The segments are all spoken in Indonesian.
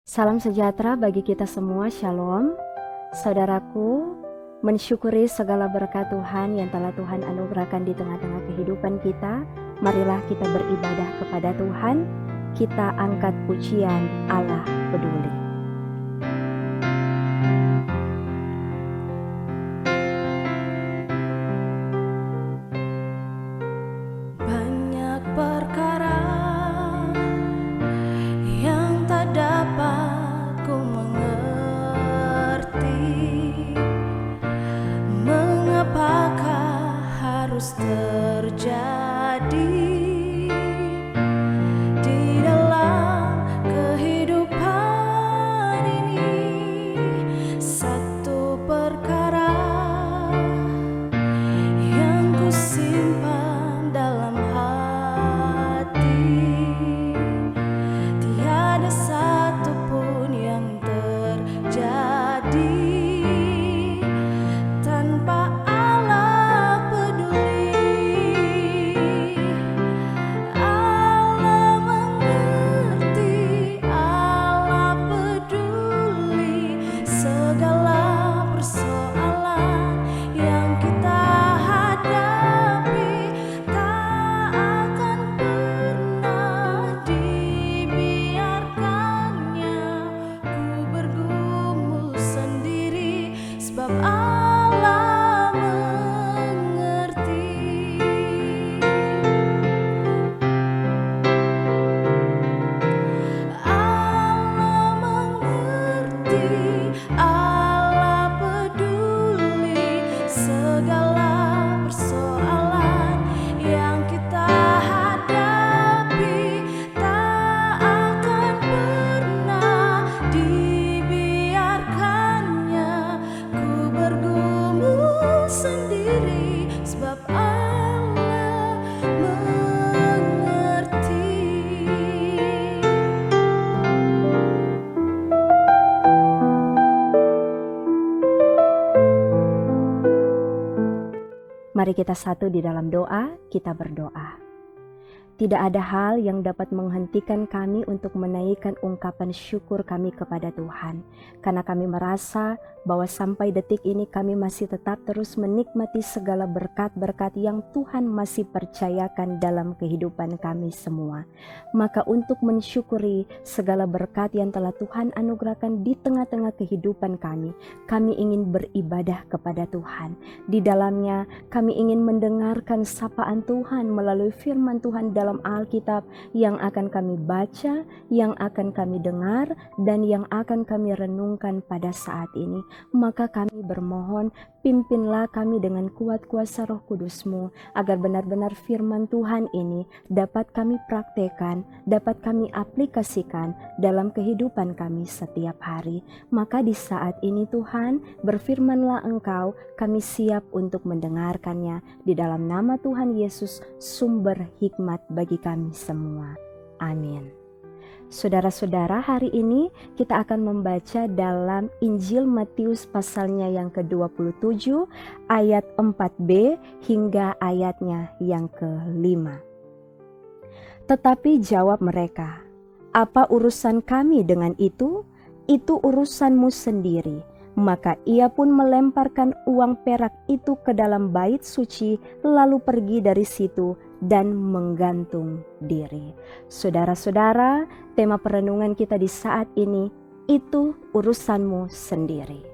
Salam sejahtera bagi kita semua, Shalom. Saudaraku, mensyukuri segala berkat Tuhan yang telah Tuhan anugerahkan di tengah-tengah kehidupan kita. Marilah kita beribadah kepada Tuhan. Kita angkat pujian Allah peduli. Banyak perkara yang tak dapat ku mengerti, mengapakah harus terjadi di dalam kehidupan ini. Satu perkara yang ku simpan dalam hati, tiada satu pun yang terjadi tanpa Allah peduli. Allah mengerti, Allah peduli segala persoalan yang kita hadapi. Tak akan pernah dibiarkannya ku bergumul sendiri, sebab Allah mengerti. Allah mengerti, Allah peduli segala persoalan yang kita hadapi. Tak akan pernah dibiarkannya ku bergumul sendiri, sebab Allah mengerti. Mari kita satu di dalam doa, kita berdoa. Tidak ada hal yang dapat menghentikan kami untuk menaikkan ungkapan syukur kami kepada Tuhan. Karena kami merasa bahwa sampai detik ini kami masih tetap terus menikmati segala berkat-berkat yang Tuhan masih percayakan dalam kehidupan kami semua. Maka untuk mensyukuri segala berkat yang telah Tuhan anugerahkan di tengah-tengah kehidupan kami ingin beribadah kepada Tuhan. Di dalamnya kami ingin mendengarkan sapaan Tuhan melalui firman Tuhan dalam Alkitab yang akan kami baca, yang akan kami dengar, dan yang akan kami renungkan pada saat ini. Maka kami bermohon, pimpinlah kami dengan kuat kuasa Roh Kudus-Mu, agar benar-benar firman Tuhan ini dapat kami praktekkan, dapat kami aplikasikan dalam kehidupan kami setiap hari. Maka di saat ini Tuhan, berfirmanlah Engkau, kami siap untuk mendengarkannya. Di dalam nama Tuhan Yesus, sumber hikmat bagi kami semua. Amin. Saudara-saudara, hari ini kita akan membaca dalam Injil Matius pasalnya yang ke-27 ayat 4b hingga ayatnya yang ke-5. Tetapi jawab mereka, "Apa urusan kami dengan itu? Itu urusanmu sendiri." Maka ia pun melemparkan uang perak itu ke dalam bait suci, lalu pergi dari situ dan menggantung diri. Saudara-saudara, tema perenungan kita di saat ini, itu urusanmu sendiri.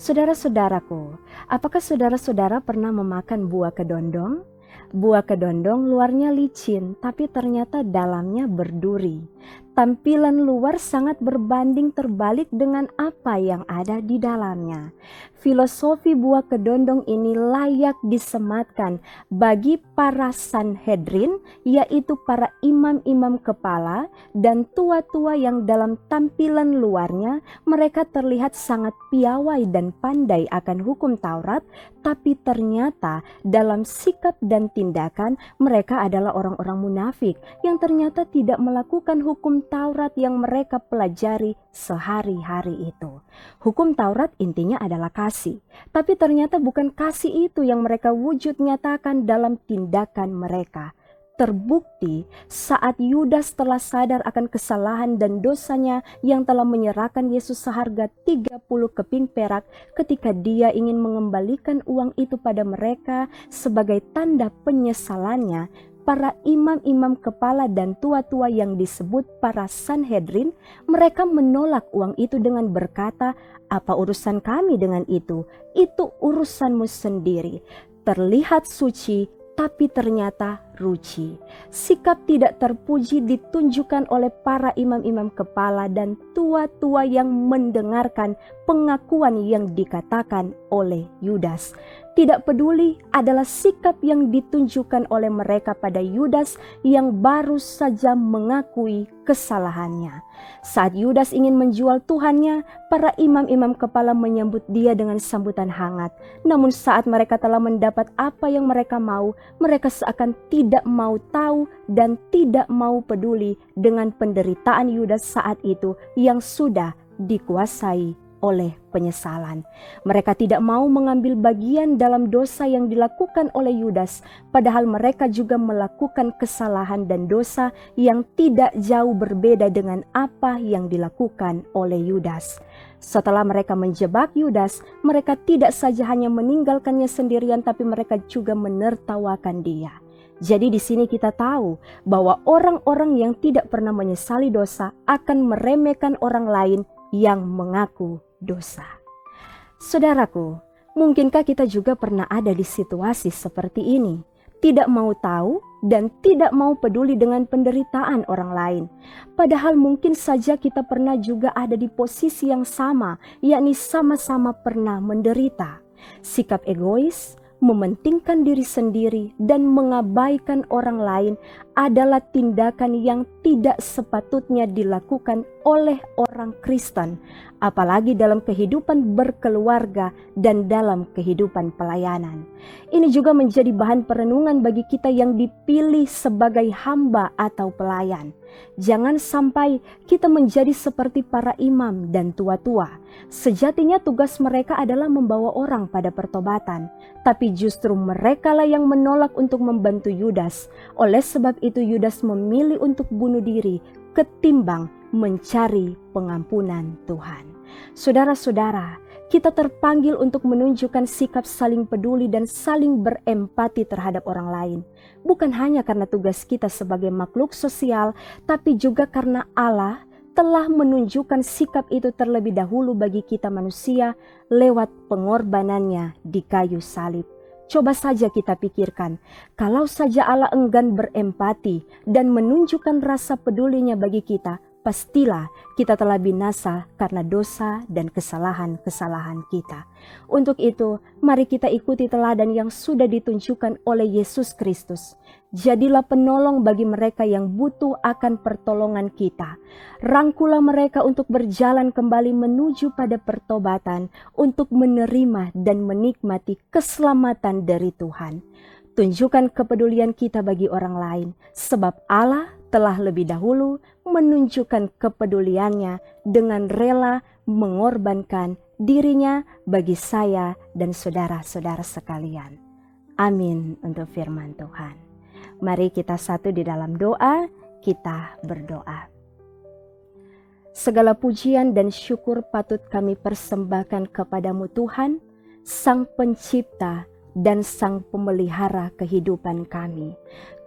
Saudara-saudaraku, apakah saudara-saudara pernah memakan buah kedondong? Buah kedondong luarnya licin, tapi ternyata dalamnya berduri. Tampilan luar sangat berbanding terbalik dengan apa yang ada di dalamnya. Filosofi buah kedondong ini layak disematkan bagi para Sanhedrin, yaitu para imam-imam kepala dan tua-tua yang dalam tampilan luarnya mereka terlihat sangat piawai dan pandai akan hukum Taurat, tapi ternyata dalam sikap dan tindakan mereka adalah orang-orang munafik yang ternyata tidak melakukan hukum Taurat yang mereka pelajari sehari-hari itu. Hukum Taurat intinya adalah kasih, tapi ternyata bukan kasih itu yang mereka wujud nyatakan dalam tindakan mereka. terbukti saat Yudas telah sadar akan kesalahan dan dosanya yang telah menyerahkan Yesus seharga 30 keping perak ketika dia ingin mengembalikan uang itu pada mereka sebagai tanda penyesalannya. Para imam-imam kepala dan tua-tua yang disebut para Sanhedrin, mereka menolak uang itu dengan berkata, "Apa urusan kami dengan itu? Itu urusanmu sendiri." Terlihat suci, tapi ternyata ruci. Sikap tidak terpuji ditunjukkan oleh para imam-imam kepala dan tua-tua yang mendengarkan pengakuan yang dikatakan oleh Yudas. Tidak peduli adalah sikap yang ditunjukkan oleh mereka pada Yudas yang baru saja mengakui kesalahannya. Saat Yudas ingin menjual Tuhannya, para imam-imam kepala menyambut dia dengan sambutan hangat. Namun saat mereka telah mendapat apa yang mereka mau, mereka seakan tidak mau tahu dan tidak mau peduli dengan penderitaan Yudas saat itu yang sudah dikuasai oleh penyesalan. Mereka tidak mau mengambil bagian dalam dosa yang dilakukan oleh Yudas, padahal mereka juga melakukan kesalahan dan dosa yang tidak jauh berbeda dengan apa yang dilakukan oleh Yudas. Setelah mereka menjebak Yudas, mereka tidak saja hanya meninggalkannya sendirian, tapi mereka juga menertawakan dia. Jadi di sini kita tahu bahwa orang-orang yang tidak pernah menyesali dosa akan meremehkan orang lain yang mengaku dosa. Saudaraku, mungkinkah kita juga pernah ada di situasi seperti ini? Tidak mau tahu dan tidak mau peduli dengan penderitaan orang lain. Padahal mungkin saja kita pernah juga ada di posisi yang sama, yakni sama-sama pernah menderita. Sikap egois, mementingkan diri sendiri, dan mengabaikan orang lain adalah tindakan yang tidak sepatutnya dilakukan oleh orang Kristen, apalagi dalam kehidupan berkeluarga dan dalam kehidupan pelayanan. Ini juga menjadi bahan perenungan bagi kita yang dipilih sebagai hamba atau pelayan. Jangan sampai kita menjadi seperti para imam dan tua-tua. Sejatinya tugas mereka adalah membawa orang pada pertobatan, tapi justru merekalah yang menolak untuk membantu Yudas. Oleh sebab itu Yudas memilih untuk bunuh diri ketimbang mencari pengampunan Tuhan. Saudara-saudara, kita terpanggil untuk menunjukkan sikap saling peduli dan saling berempati terhadap orang lain. Bukan hanya karena tugas kita sebagai makhluk sosial, tapi juga karena Allah telah menunjukkan sikap itu terlebih dahulu bagi kita manusia lewat pengorbanannya di kayu salib. Coba saja kita pikirkan, kalau saja Allah enggan berempati dan menunjukkan rasa pedulinya bagi kita, pastilah kita telah binasa karena dosa dan kesalahan-kesalahan kita. Untuk itu, mari kita ikuti teladan yang sudah ditunjukkan oleh Yesus Kristus. Jadilah penolong bagi mereka yang butuh akan pertolongan kita. Rangkulah mereka untuk berjalan kembali menuju pada pertobatan, untuk menerima dan menikmati keselamatan dari Tuhan. Tunjukkan kepedulian kita bagi orang lain, sebab Allah telah lebih dahulu menunjukkan kepeduliannya dengan rela mengorbankan dirinya bagi saya dan saudara-saudara sekalian. Amin untuk firman Tuhan. Mari kita satu di dalam doa, kita berdoa. Segala pujian dan syukur patut kami persembahkan kepadamu Tuhan, Sang Pencipta dan Sang Pemelihara kehidupan kami.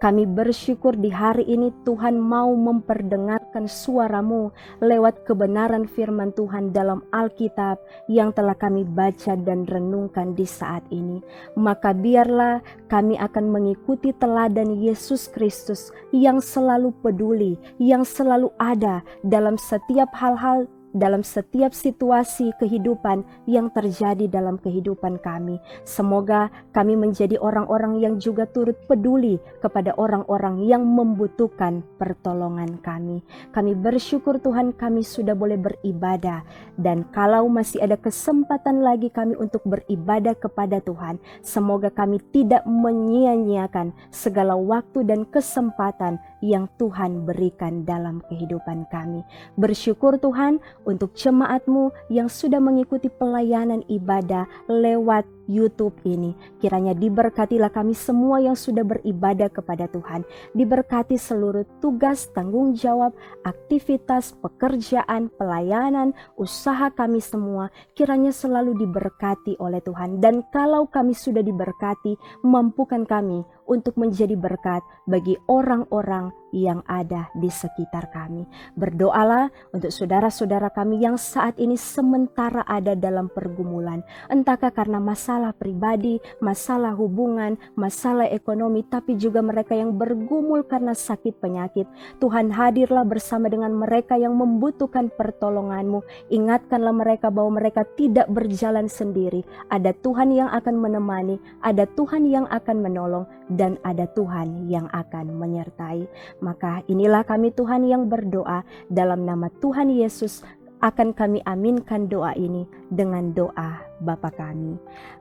Kami bersyukur di hari ini Tuhan mau memperdengarkan suara-Mu lewat kebenaran firman Tuhan dalam Alkitab yang telah kami baca dan renungkan di saat ini. Maka biarlah kami akan mengikuti teladan Yesus Kristus yang selalu peduli, yang selalu ada dalam setiap hal-hal, dalam setiap situasi kehidupan yang terjadi dalam kehidupan kami. Semoga kami menjadi orang-orang yang juga turut peduli kepada orang-orang yang membutuhkan pertolongan kami. Kami bersyukur Tuhan kami sudah boleh beribadah, dan kalau masih ada kesempatan lagi kami untuk beribadah kepada Tuhan, semoga kami tidak menyia-nyiakan segala waktu dan kesempatan yang Tuhan berikan dalam kehidupan kami. Bersyukur Tuhan untuk jemaat-Mu yang sudah mengikuti pelayanan ibadah lewat YouTube ini. Kiranya diberkatilah kami semua yang sudah beribadah kepada Tuhan. Diberkati seluruh tugas, tanggung jawab, aktivitas, pekerjaan, pelayanan, usaha kami semua. Kiranya selalu diberkati oleh Tuhan. Dan kalau kami sudah diberkati, mampukan kami untuk menjadi berkat bagi orang-orang yang ada di sekitar kami. Berdoalah untuk saudara-saudara kami yang saat ini sementara ada dalam pergumulan. Entahkah karena masalah pribadi, masalah hubungan, masalah ekonomi, tapi juga mereka yang bergumul karena sakit penyakit. Tuhan, hadirlah bersama dengan mereka yang membutuhkan pertolongan-Mu. Ingatkanlah mereka bahwa mereka tidak berjalan sendiri. Ada Tuhan yang akan menemani, ada Tuhan yang akan menolong, dan ada Tuhan yang akan menyertai. Maka inilah kami Tuhan yang berdoa dalam nama Tuhan Yesus. Akan kami aminkan doa ini dengan doa Bapa kami.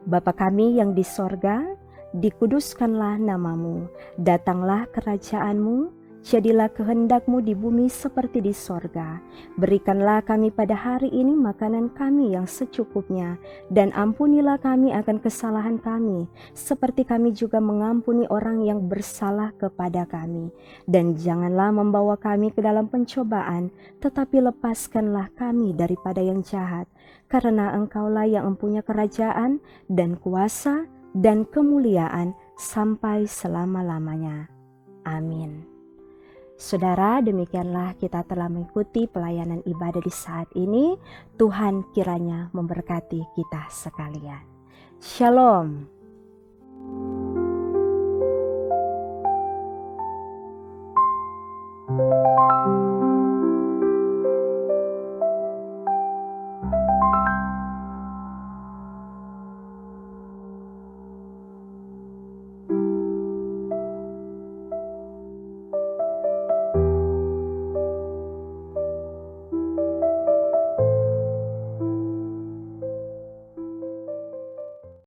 Bapa kami yang di sorga, dikuduskanlah namamu, datanglah kerajaan-Mu, jadilah kehendak-Mu di bumi seperti di sorga. Berikanlah kami pada hari ini makanan kami yang secukupnya, dan ampunilah kami akan kesalahan kami, seperti kami juga mengampuni orang yang bersalah kepada kami. Dan janganlah membawa kami ke dalam pencobaan, tetapi lepaskanlah kami daripada yang jahat, karena Engkaulah yang mempunyai kerajaan dan kuasa dan kemuliaan sampai selama-lamanya. Amin. Saudara, demikianlah kita telah mengikuti pelayanan ibadah di saat ini. Tuhan kiranya memberkati kita sekalian. Shalom.